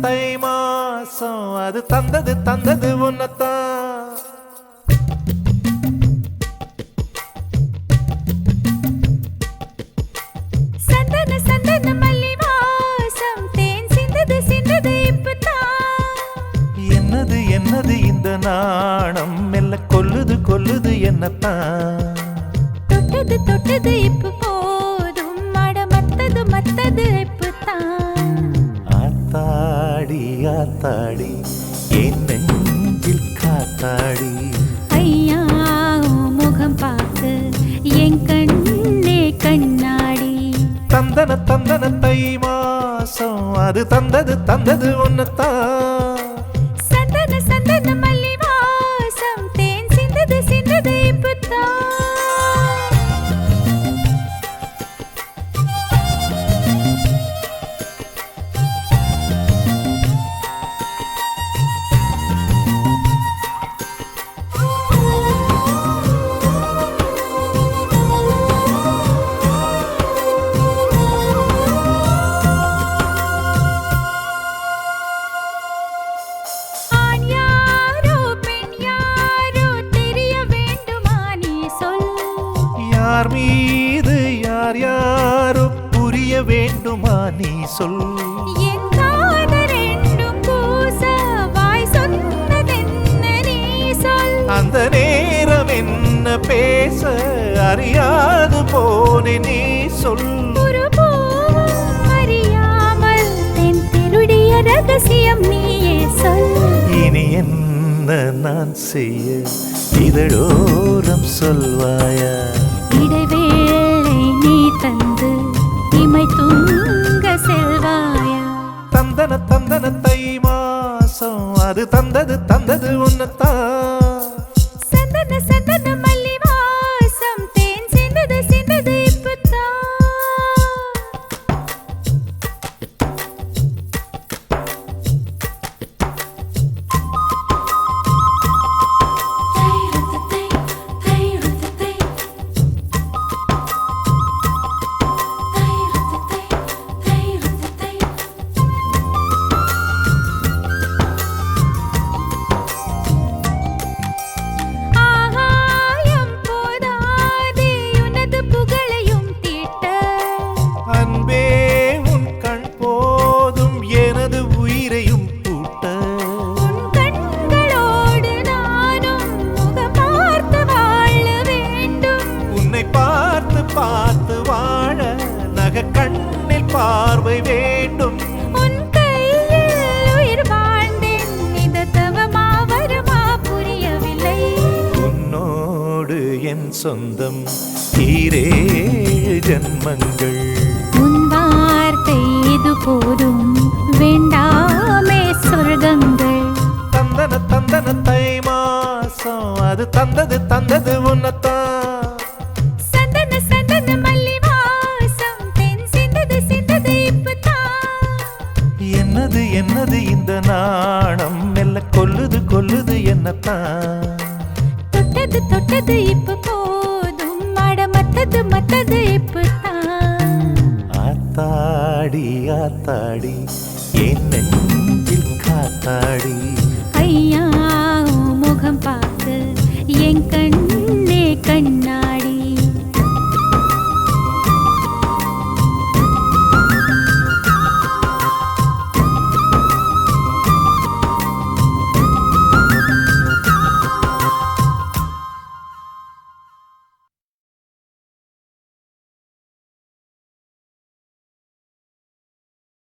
தை மாசம் அது தந்தது தந்தது உன்னத்தான். சந்தன சந்தன மல்லி வாசம் தேன் சிந்தது சிந்தது இப்பதான். என்னது என்னது இந்த நாணம் மெல்ல கொல்லுது கொல்லுது என்னத்தான். தொட்டது தொட்டது இப்ப போதும் மட மத்தது மத்தது இப்பதான். ஆத்தாடி ஆத்தாடி என் நெஞ்சில் காத்தாடி. ஐயா உன் முகம் பார்த்து என் கண்ணே கண்ணாடி. தந்தன தந்தன தை மாசம் அது தந்தது தந்தது உன்னத்தான். சந்தன சந்தன மல்லி வாசம் தேன் சிந்தது சிந்தது இப்பதான். யார் மீது யார் யாரோ புரிய வேண்டுமா நீ சொல். என் காதல் ரெண்டும் பூச வாய் சொன்னதென்ன நீ சொல். அந்த நேரம் என்ன பேச அறியாது போனே நீ சொல். ஒரு பூவும் அறியாமல் தென் திருடிய ரகசியம் நீயே சொல். இனி என்ன நான் செய்ய இதழோரம் சொல்வாயா. இடைவேளை நீ தந்து இமை தூங்க செல்வாயா. தந்தன தந்தன தை மாசம் அது தந்தது தந்தது உன்னத்தான். சந்தன சந்தன மல்லி வாசம் தேன் சிந்தது சிந்தது இப்பதான். அன்பே உன் கண் போதும் எனது உயிரையும் பூட்ட. உன் கண்களோடு நானும் முகம் பார்த்து வாழ வேண்டும். உன்னை பார்த்து பார்த்து வாழ நக கண்ணில் பார்வை வேண்டும். உன் கையில் உயிர் வாழ்ந்தேன் இது தவமா வருமா புரியவில்லை. உன்னோடு என் சொந்தம் ஈரேழு ஜன்மங்கள். உன் வார்த்தை இது போதும் வேண்டாமே சொர்க்கங்கள். தந்தன தந்தன தை மாசம் அது தந்தது தந்தது உன்னத்தான். சந்தன சந்தன மல்லி வாசம் தென் சிந்தது சிந்தது இப்பதான். என்னது என்னது இந்த நாணம் மெல்ல கொல்லுது கொல்லுது என்னத்தான். தொட்டது தொட்டது இப்ப போதும் மட மத்தது மத்தது இப்பதான். ஆத்தாடி ஆத்தாடி என் நெஞ்சில் காத்தாடி. ஐயா